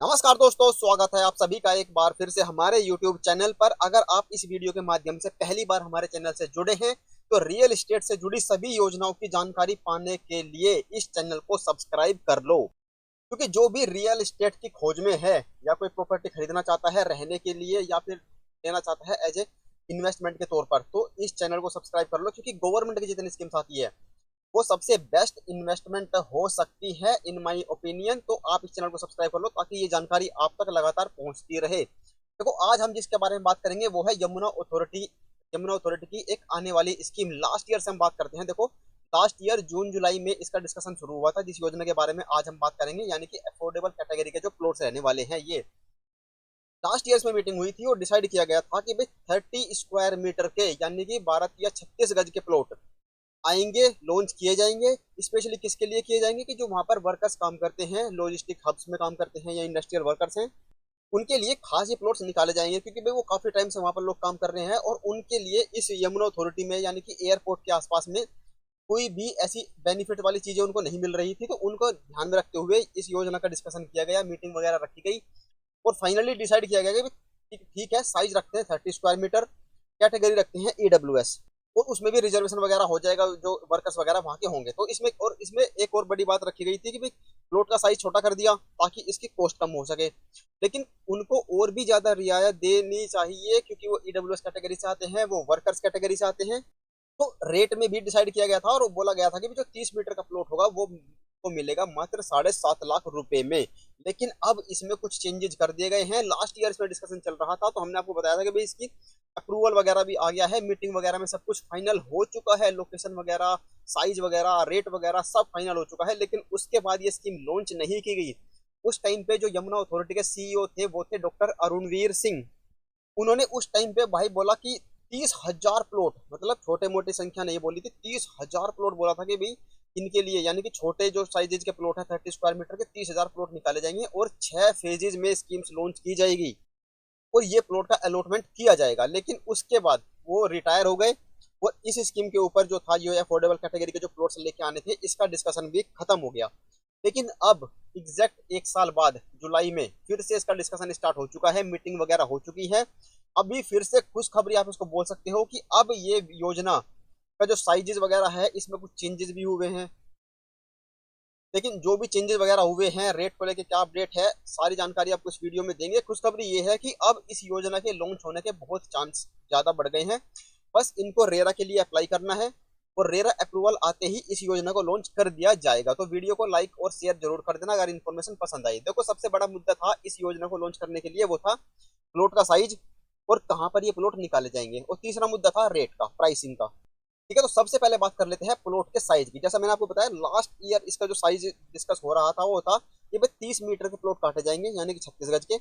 नमस्कार दोस्तों, स्वागत है आप सभी का एक बार फिर से हमारे YouTube चैनल पर। अगर आप इस वीडियो के माध्यम से पहली बार हमारे चैनल से जुड़े हैं तो रियल एस्टेट से जुड़ी सभी योजनाओं की जानकारी पाने के लिए इस चैनल को सब्सक्राइब कर लो। क्योंकि जो भी रियल एस्टेट की खोज में है या कोई प्रॉपर्टी खरीदना चाहता है रहने के लिए या फिर लेना चाहता है एज ए इन्वेस्टमेंट के तौर पर, तो इस चैनल को सब्सक्राइब कर लो। क्योंकि गवर्नमेंट की जितनी स्कीम्स आती है वो सबसे बेस्ट इन्वेस्टमेंट हो सकती है इन माय ओपिनियन। तो आप इस चैनल को सब्सक्राइब कर लो ताकि ये जानकारी आप तक लगातार पहुंचती रहे। देखो, आज हम जिसके बारे में बात करेंगे वो है यमुना अथॉरिटी की एक आने वाली स्कीम। लास्ट ईयर से हम बात करते हैं। देखो, लास्ट ईयर जून जुलाई में इसका डिस्कशन शुरू हुआ था, जिस योजना के बारे में आज हम बात करेंगे, यानी कि अफोर्डेबल कैटेगरी के जो प्लॉट्स रहने वाले हैं ये लास्ट ईयर में मीटिंग हुई थी और डिसाइड किया गया था कि भाई 30 स्क्वायर मीटर के यानी कि 12 या 36 गज के प्लॉट आएंगे, लॉन्च किए जाएंगे। स्पेशली किसके लिए किए जाएंगे कि जो वहां पर वर्कर्स काम करते हैं, लॉजिस्टिक हब्स में काम करते हैं या इंडस्ट्रियल वर्कर्स हैं, उनके लिए खास ये प्लॉट्स निकाले जाएंगे। क्योंकि भाई वो काफी टाइम से वहां पर लोग काम कर रहे हैं और उनके लिए इस यमुना अथॉरिटी में यानी कि एयरपोर्ट के आसपास में कोई भी ऐसी बेनिफिट वाली चीजें उनको नहीं मिल रही थी। तो उनको ध्यान में रखते हुए इस योजना का डिस्कशन किया गया, मीटिंग वगैरह रखी गई और फाइनली डिसाइड किया गया कि ठीक ठीक है, साइज रखते हैं 30 स्क्वायर मीटर, कैटेगरी रखते हैं ईडब्ल्यूएस, और उसमें भी रिजर्वेशन वगैरह हो जाएगा जो वर्कर्स वगैरह वहां के होंगे। तो इसमें एक और बड़ी बात रखी गई थी कि भाई प्लॉट का साइज छोटा कर दिया ताकि इसकी कॉस्ट कम हो सके। लेकिन उनको और भी ज्यादा रियायत देनी चाहिए क्योंकि वो ईडब्ल्यूएस कैटेगरी से आते हैं, वो वर्कर्स कैटेगरी से आते हैं। तो रेट में भी डिसाइड किया गया था और बोला गया था कि जो 30 मीटर का प्लॉट होगा वो मिलेगा मात्र 7.5 लाख रुपए में। लेकिन अब इसमें कुछ चेंजेस कर दिए गए हैं। लास्ट ईयर इसमें डिस्कशन चल रहा था तो हमने आपको बताया था कि भाई इसकी अप्रूवल वगैरह भी आ गया है, मीटिंग वगैरह में सब कुछ फाइनल हो चुका है, लोकेशन वगैरह, साइज वगैरह, रेट वगैरह सब फाइनल हो चुका है। लेकिन उसके बाद ये स्कीम लॉन्च नहीं की गई। उस टाइम पे जो यमुना अथॉरिटी के सीईओ थे वो थे डॉक्टर अरुणवीर सिंह। उन्होंने उस टाइम पे भाई बोला कि 30,000 प्लॉट, मतलब छोटे मोटे संख्या नहीं बोली थी, 30,000 प्लॉट बोला था कि भाई इनके लिए यानी कि छोटे जो साइजेज के प्लॉट है 30 स्क्वायर मीटर के 30,000 प्लॉट निकाले जाएंगे और 6 फेजेज में स्कीम्स लॉन्च की जाएगी और ये प्लॉट का अलॉटमेंट किया जाएगा। लेकिन उसके बाद वो रिटायर हो गए और इस स्कीम के ऊपर जो था, ये अफोर्डेबल कैटेगरी के जो प्लॉट्स लेके आने थे, इसका डिस्कशन भी खत्म हो गया। लेकिन अब एग्जैक्ट 1 साल बाद जुलाई में फिर से इसका डिस्कशन स्टार्ट हो चुका है, मीटिंग वगैरह हो चुकी है। अभी फिर से खुशखबरी आप इसको बोल सकते हो कि अब ये योजना का जो साइजेस वगैरह है इसमें कुछ चेंजेस भी हुए हैं। लेकिन जो भी चेंजेस वगैरह हुए हैं, रेट को लेके क्या अपडेट है, सारी जानकारी आपको इस वीडियो में देंगे। खुशखबरी ये है कि अब इस योजना के लॉन्च होने के बहुत चांस ज्यादा बढ़ गए हैं। बस इनको रेरा के लिए अप्लाई करना है और रेरा अप्रूवल आते ही इस योजना को लॉन्च कर दिया जाएगा। तो वीडियो को लाइक और शेयर जरूर कर देना अगर इन्फॉर्मेशन पसंद आई। देखो, सबसे बड़ा मुद्दा था इस योजना को लॉन्च करने के लिए वो था प्लॉट का साइज और कहाँ पर ये प्लॉट निकाले जाएंगे, और तीसरा मुद्दा था रेट का, प्राइसिंग का। ठीक है, तो सबसे पहले बात कर लेते हैं प्लॉट के साइज की। जैसा मैंने आपको बताया, लास्ट ईयर इसका जो साइज डिस्कस हो रहा था वो था कि भाई 30 मीटर के प्लॉट काटे जाएंगे यानी कि 36 गज के।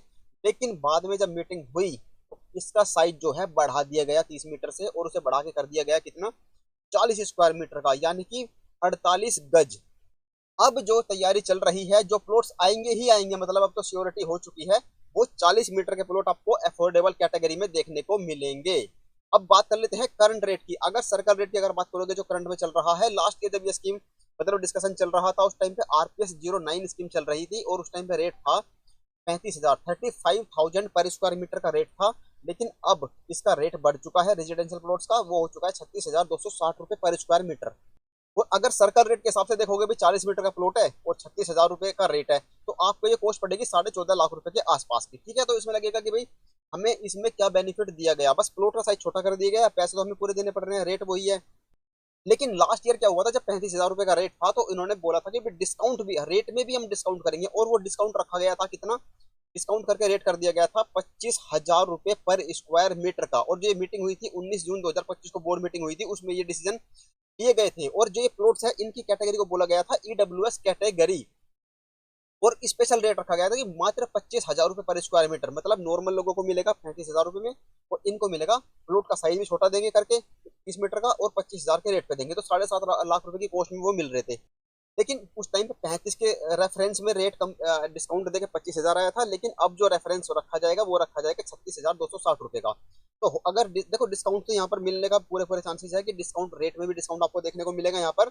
लेकिन बाद में जब मीटिंग हुई तो इसका साइज जो है बढ़ा दिया गया 30 मीटर से, और उसे बढ़ा के कर दिया गया कितना, 40 स्क्वायर मीटर का, यानी कि 48 गज। अब जो तैयारी चल रही है, जो प्लॉट्स आएंगे ही आएंगे, मतलब अब तो श्योरिटी हो चुकी है, वो 40 मीटर के प्लॉट आपको अफोर्डेबल कैटेगरी में देखने को मिलेंगे। अब बात कर लेते हैं करंट रेट की। अगर सर्कल रेट की अगर बात करोगे जो करंट में चल रहा है, लास्ट ईयर जब ये स्कीम मतलब डिस्कशन चल रहा था उस टाइम पे RPS 09 स्कीम चल रही थी और उस टाइम पे रेट था 35,000 पर स्क्वायर मीटर का रेट था। लेकिन अब इसका रेट बढ़ चुका है रेजिडेंशियल प्लॉट्स का, वो हो चुका है 36,260 रुपए पर स्क्वायर मीटर। और अगर सर्कल रेट के हिसाब से देखोगे भी 40 मीटर का प्लॉट है और 36,000 रुपए का रेट है, तो आपको ये कॉस्ट पड़ेगी 14.5 लाख रुपए के आसपास की। ठीक है, तो इसमें लगेगा कि भाई हमें इसमें क्या बेनिफिट दिया गया, बस प्लॉट का साइज छोटा कर दिया गया, पैसे तो हमें पूरे देने पड़ रहे हैं, रेट वही है। लेकिन लास्ट ईयर क्या हुआ था, जब 35,000 रुपए का रेट था तो इन्होंने बोला था कि डिस्काउंट भी, रेट में भी हम डिस्काउंट करेंगे, और वो डिस्काउंट रखा गया था कितना, डिस्काउंट करके रेट कर दिया गया था 25,000 रुपए पर स्क्वायर मीटर का। और जो ये मीटिंग हुई थी 19 जून 2025 को बोर्ड मीटिंग हुई थी, उसमें ये डिसीजन लिए गए थे। और जो ये प्लॉट्स है इनकी कैटेगरी को बोला गया था ईडब्ल्यूएस कैटेगरी, और स्पेशल रेट रखा गया था कि मात्र 25,000 रुपए पर स्क्वायर मीटर, मतलब नॉर्मल लोगों को मिलेगा 35,000 रुपए में, और इनको मिलेगा, प्लॉट का साइज भी छोटा देंगे करके 30 मीटर का और 25,000 के रेट पे देंगे, तो 7.5 लाख रुपए की कॉस्ट में वो मिल रहे थे। लेकिन उस टाइम पे 35 के रेफरेंस में रेट कम, डिस्काउंट देके 25,000 आया था। लेकिन अब जो रेफरेंस रखा जाएगा वो रखा जाएगा 36,260 रुपए का। तो अगर देखो डिस्काउंट तो यहाँ पर मिलने का पूरे पूरे चांसेस है कि डिस्काउंट रेट में भी डिस्काउंट आपको देखने को मिलेगा यहाँ पर।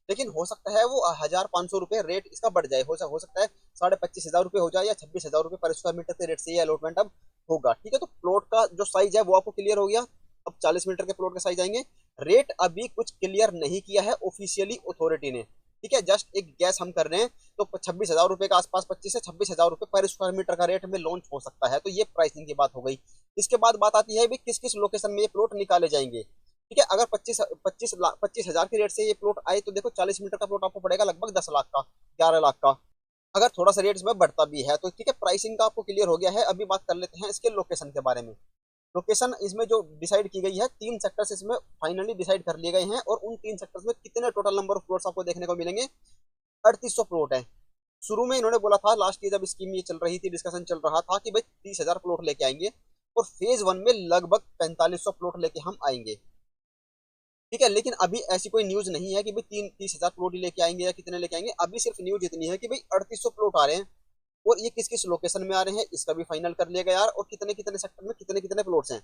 लेकिन हो सकता है वो 1,500 रुपये रेट इसका बढ़ जाए, हो सकता है 25,500 रुपये हो जाए या 26,000 रुपये पर स्क्वायर मीटर के रेट से ये अलॉटमेंट अब होगा। ठीक है, तो प्लॉट का जो साइज है वो आपको क्लियर हो गया। अब 40 मीटर के प्लॉट का साइज आएंगे। रेट अभी कुछ क्लियर नहीं किया है ऑफिशियली अथॉरिटी ने। ठीक है, जस्ट एक गैस हम कर रहे हैं। तो 26,000 रुपये के आसपास, 25 से 26,000 रुपये पर स्क्वायर मीटर का रेट में लॉन्च हो सकता है। तो ये प्राइसिंग की बात हो गई। इसके बाद बात आती है भी किस किस लोकेशन में ये प्लॉट निकाले जाएंगे। ठीक है, अगर 25,000 के रेट से ये प्लॉट आए तो देखो 40 मीटर का प्लॉट आपको पड़ेगा लगभग 10 लाख का, 11 लाख का। अगर थोड़ा सा रेट इसमें बढ़ता भी है तो ठीक है, प्राइसिंग का आपको क्लियर हो गया है। अभी बात कर लेते हैं इसके लोकेशन के बारे में। लोकेशन इसमें जो डिसाइड की गई है, 3 सेक्टर्स इसमें फाइनली डिसाइड कर लिए गए हैं। और उन 3 सेक्टर्स में कितने टोटल नंबर ऑफ प्लॉट्स आपको देखने को मिलेंगे, 3800 प्लॉट है। शुरू में इन्होंने बोला था, लास्ट ईयर जब स्कीम ये चल रही थी, डिस्कशन चल रहा था कि भाई 30,000 प्लॉट लेके आएंगे और फेज 1 में लगभग 4500 प्लॉट लेके हम आएंगे। ठीक है, लेकिन अभी ऐसी कोई न्यूज नहीं है कि भाई 30,000 प्लॉट ही लेके आएंगे या कितने लेके आएंगे। अभी सिर्फ न्यूज इतनी है कि भाई 3800 प्लॉट आ रहे हैं। और ये किस किस लोकेशन में आ रहे हैं इसका भी फाइनल कर लिया गया यार। और कितने कितने सेक्टर में कितने कितने प्लॉट्स हैं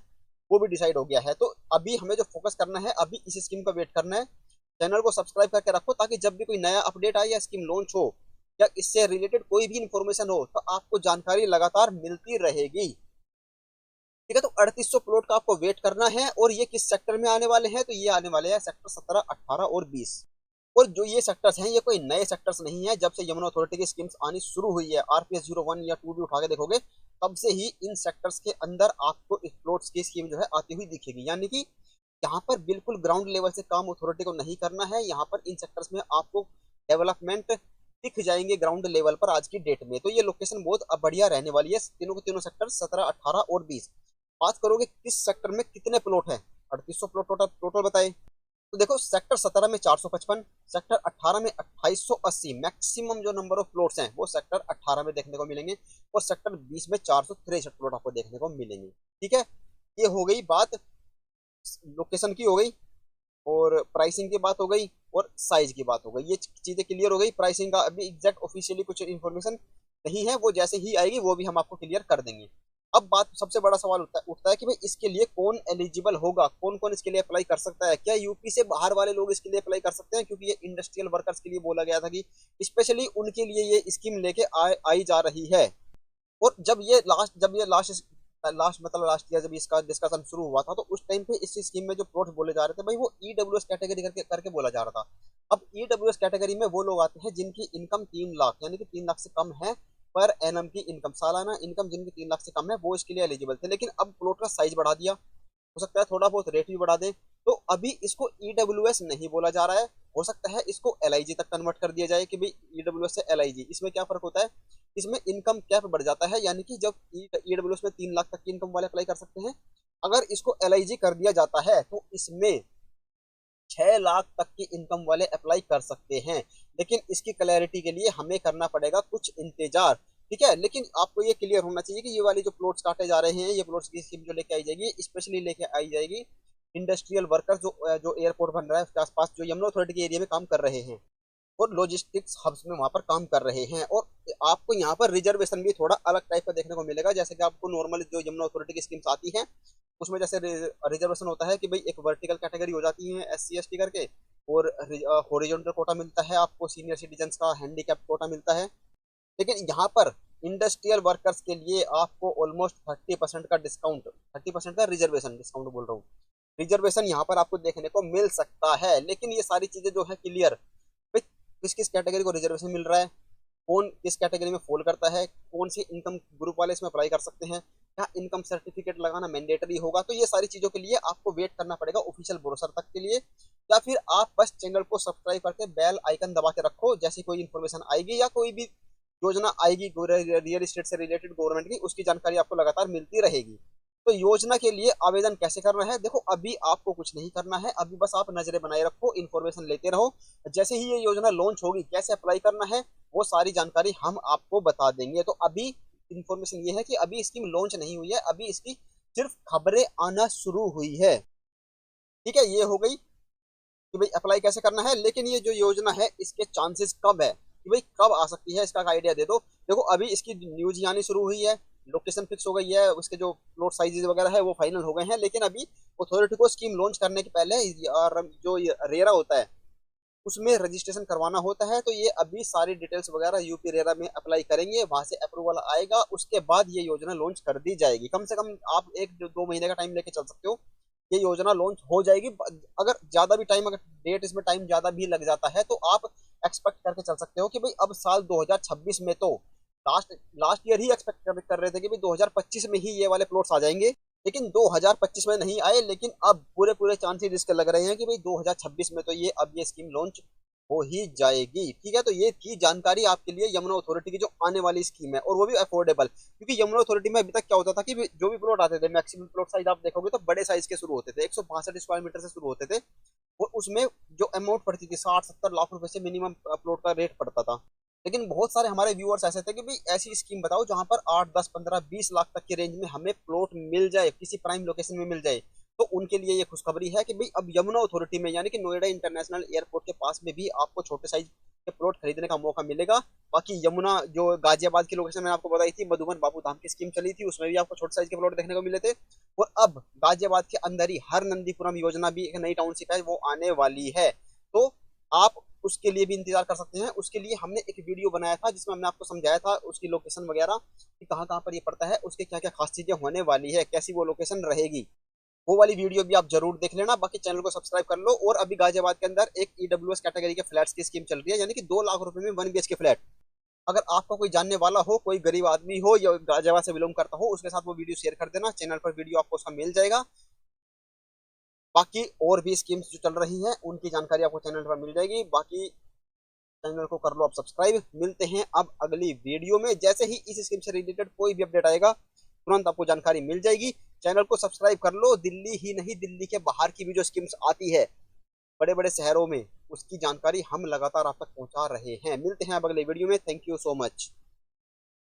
वो भी डिसाइड हो गया है। तो अभी हमें जो फोकस करना है, अभी इस स्कीम का वेट करना है। चैनल को सब्सक्राइब करके रखो ताकि जब भी कोई नया अपडेट आए या स्कीम लॉन्च हो या इससे रिलेटेड कोई भी इंफॉर्मेशन हो तो आपको जानकारी लगातार मिलती रहेगी। ठीक है, तो 3800 प्लॉट का आपको वेट करना है। और ये किस सेक्टर में आने वाले हैं, तो ये आने वाले हैं सेक्टर 17, 18 और 20। और जो ये सेक्टर्स हैं ये कोई नए सेक्टर्स नहीं है। जब से यमुना अथॉरिटी की स्कीम्स आनी शुरू हुई है, आरपीएस 01 या 2 भी उठा के देखोगे, तब से ही इन सेक्टर्स के अंदर आपको इस प्लॉट्स की स्कीम जो है आती हुई दिखेगी। यानी कि यहाँ पर बिल्कुल ग्राउंड लेवल से काम अथॉरिटी को नहीं करना है। यहाँ पर इन सेक्टर्स में आपको डेवलपमेंट दिख जाएंगे ग्राउंड लेवल पर आज की डेट में। तो ये लोकेशन बहुत बढ़िया रहने वाली है। तीनों के तीनों सेक्टर 17, 18 और 20। बात करोगे किस सेक्टर में कितने प्लॉट है, 3800 प्लॉट टोटल टोटल बताए। तो देखो सेक्टर 17 में 455, सेक्टर 18 में 2880। मैक्सिमम जो नंबर ऑफ प्लॉट्स हैं वो सेक्टर 18 में देखने को मिलेंगे। और सेक्टर 20 में 463 प्लॉट आपको देखने को मिलेंगे। ठीक है, ये हो गई बात लोकेशन की, हो गई और प्राइसिंग की बात हो गई और साइज की बात हो गई। ये चीजें क्लियर हो गई। प्राइसिंग का अभी एग्जैक्ट ऑफिशियली कुछ इन्फॉर्मेशन नहीं है, वो जैसे ही आएगी वो भी हम आपको क्लियर कर देंगे। अब बात सबसे बड़ा सवाल उठता है कि भाई इसके लिए कौन एलिजिबल होगा, कौन कौन इसके लिए अप्लाई कर सकता है। क्या यूपी से बाहर वाले लोग इसके लिए अप्लाई कर सकते हैं, क्योंकि ये इंडस्ट्रियल वर्कर्स के लिए बोला गया था कि स्पेशली उनके लिए ये स्कीम लेके आई जा रही है। और जब ये लास्ट ईयर जब इसका डिस्कशन शुरू हुआ था तो उस टाइम पे इस स्कीम में जो प्लॉट बोले जा रहे थे भाई वो ईडब्ल्यूएस कैटेगरी करके करके बोला जा रहा था। अब ईडब्ल्यूएस कैटेगरी में वो लोग आते हैं जिनकी इनकम 3 लाख यानी कि 3 लाख से कम है पर एनम की इनकम, सालाना इनकम जिनकी 3 लाख से कम है वो इसके लिए एलिजिबल थे। लेकिन अब प्लॉट का साइज बढ़ा दिया, हो सकता है थोड़ा बहुत रेट भी बढ़ा दें। तो अभी इसको ईडब्ल्यूएस नहीं बोला जा रहा है, हो सकता है इसको एलआईजी तक कन्वर्ट कर दिया जाए कि भाई ईडब्ल्यूएस से एलआईजी। इसमें क्या फर्क होता है, इसमें इनकम कैप बढ़ जाता है। यानी कि जब ईडब्ल्यूएस में 3 लाख तक की इनकम वाले अप्लाई कर सकते हैं, अगर इसको एलआईजी कर दिया जाता है तो इसमें 6 लाख तक की इनकम वाले अप्लाई कर सकते हैं। लेकिन इसकी क्लैरिटी के लिए हमें करना पड़ेगा कुछ इंतजार। ठीक है, लेकिन आपको ये क्लियर होना चाहिए कि ये वाली जो प्लॉट्स काटे जा रहे हैं, ये प्लॉट्स की स्कीम जो लेके आई जाएगी, स्पेशली लेके आई जाएगी इंडस्ट्रियल वर्कर्स जो एयरपोर्ट बन रहा है उसके आसपास, जो यमुना अथॉरिटी के एरिया में काम कर रहे हैं और लॉजिस्टिक्स हब्स में वहां पर काम कर रहे हैं। और आपको यहाँ पर रिजर्वेशन भी थोड़ा अलग टाइप का देखने को मिलेगा। जैसे कि आपको नॉर्मल जो यमुना अथॉरिटी की स्कीम्स आती हैं उसमें जैसे रिजर्वेशन होता है कि भाई एक वर्टिकल कैटेगरी हो जाती है एससी एसटी करके, और हॉरिजॉन्टल कोटा मिलता है आपको, सीनियर सिटीजन का हैंडीकैप कोटा मिलता है। लेकिन यहाँ पर इंडस्ट्रियल वर्कर्स के लिए आपको ऑलमोस्ट 30% का डिस्काउंट, 30% का रिजर्वेशन डिस्काउंट बोल रहा हूँ, रिजर्वेशन यहाँ पर आपको देखने को मिल सकता है। लेकिन ये सारी चीजें जो है क्लियर, किस किस कैटेगरी को रिजर्वेशन मिल रहा है, कौन किस कैटेगरी में फॉल करता है, कौन सी इनकम ग्रुप वाले इसमें अप्लाई कर सकते हैं, क्या इनकम सर्टिफिकेट लगाना मैंडेटरी होगा। तो ये सारी चीजों के लिए आपको वेट करना पड़ेगा ऑफिशियल ब्रोशर तक के लिए, या फिर आप बस चैनल को सब्सक्राइब करके बेल आइकन दबा के रखो। जैसी कोई इन्फॉर्मेशन आएगी या कोई भी योजना आएगी रियल एस्टेट से रिलेटेड गवर्नमेंट की, उसकी जानकारी आपको लगातार मिलती रहेगी। तो योजना के लिए आवेदन कैसे करना है, देखो अभी आपको कुछ नहीं करना है। अभी बस आप नजरें बनाए रखो, इन्फॉर्मेशन लेते रहो। जैसे ही ये योजना लॉन्च होगी, कैसे अप्लाई करना है वो सारी जानकारी हम आपको बता देंगे। तो अभी इन्फॉर्मेशन ये है कि अभी स्कीम लॉन्च नहीं हुई है, अभी इसकी सिर्फ खबरें आना शुरू हुई है। ठीक है, ये हो गई कि भाई अप्लाई कैसे करना है। लेकिन ये जो योजना है इसके चांसेस कब है कि भाई कब आ सकती है, इसका आइडिया दे दो। देखो अभी इसकी न्यूज आनी शुरू हुई है, लोकेशन फिक्स हो गई है, उसके जो प्लॉट साइजेस वगैरह है वो फाइनल हो गए हैं, लेकिन अभी अथॉरिटी को स्कीम लॉन्च करने के पहले जो ये रेरा होता है उसमें रजिस्ट्रेशन करवाना होता है। तो ये अभी सारी डिटेल्स वगैरह यूपी रेरा में अप्लाई करेंगे, वहां से अप्रूवल आएगा, उसके बाद ये योजना लॉन्च कर दी जाएगी। कम से कम आप 1 2 महीने का टाइम लेके चल सकते हो, ये योजना लॉन्च हो जाएगी। अगर ज्यादा भी टाइम, अगर डेट इसमें टाइम ज्यादा भी लग जाता है तो आप एक्सपेक्ट करके चल सकते हो कि भाई अब साल 2026 में तो लास्ट लास्ट ईयर ही एक्सपेक्ट कर रहे थे कि भाई 2025 में ही ये वाले प्लॉट्स आ जाएंगे, लेकिन 2025 में नहीं आए। लेकिन अब पूरे पूरे चांसेस इसके लग रहे हैं कि भाई 2026 में तो ये अब ये स्कीम लॉन्च हो ही जाएगी। ठीक है, तो ये थी जानकारी आपके लिए यमुना अथॉरिटी की जो आने वाली स्कीम है, और वो भी अफोर्डेबल। क्योंकि यमुना अथॉरिटी में अभी तक क्या होता था कि जो भी प्लॉट आते थे, मैक्सिमम प्लॉट साइज आप देखोगे तो बड़े साइज के शुरू होते थे, 162 स्क्वायर मीटर से शुरू होते थे, और उसमें जो अमाउंट पड़ती थी 60 70 लाख रुपए से मिनिमम प्लॉट का रेट पड़ता था। लेकिन बहुत सारे हमारे व्यूअर्स ऐसे थे कि भाई ऐसी स्कीम बताओ जहां पर 8 10 15 20 लाख तक की रेंज में हमें प्लॉट मिल जाए, किसी प्राइम लोकेशन में मिल जाए। तो उनके लिए ये खुशखबरी है कि भाई अब यमुना अथॉरिटी में यानी कि नोएडा इंटरनेशनल एयरपोर्ट के पास में भी आपको छोटे साइज के प्लॉट खरीदने का मौका मिलेगा। बाकी यमुना जो गाजियाबाद की लोकेशन मैंने आपको बताई थी, मधुबन बाबू धाम की स्कीम चली थी, उसमें भी आपको छोटे साइज के प्लॉट देखने को मिले थे। और अब गाजियाबाद के अंदर ही हर नंदीपुरम योजना भी एक नई टाउनशिप है, वो आने वाली है। तो आप उसके लिए भी इंतजार कर सकते हैं। उसके लिए हमने एक वीडियो बनाया था जिसमें हमने आपको समझाया था उसकी लोकेशन वगैरह कि कहाँ कहाँ पर ये पड़ता है, उसके क्या क्या खास चीजें होने वाली है, कैसी वो लोकेशन रहेगी। वो वाली वीडियो भी आप जरूर देख लेना। बाकी चैनल को सब्सक्राइब कर लो। और अभी गाजियाबाद के अंदर एक ईडब्ल्यूएस कैटेगरी के फ्लैट्स की स्कीम चल रही है, यानी कि 2 लाख रुपए में 1 BHK फ्लैट। अगर आपका कोई जानने वाला हो, कोई गरीब आदमी हो या गाजियाबाद से बिलोंग करता हो, उसके साथ वो वीडियो शेयर कर देना। चैनल पर वीडियो आपको उसका मिल जाएगा। बाकी और भी स्कीम्स जो चल रही हैं उनकी जानकारी आपको चैनल पर मिल जाएगी। बाकी चैनल को कर लो आप सब्सक्राइब। मिलते हैं अब अगली वीडियो में। जैसे ही इस स्कीम से रिलेटेड कोई भी अपडेट आएगा तुरंत आपको जानकारी मिल जाएगी। चैनल को सब्सक्राइब कर लो। दिल्ली ही नहीं, दिल्ली के बाहर की भी जो स्कीम्स आती है बड़े बड़े शहरों में, उसकी जानकारी हम लगातार आप तक पहुंचा रहे हैं। मिलते हैं अब अगले वीडियो में। Thank you so much.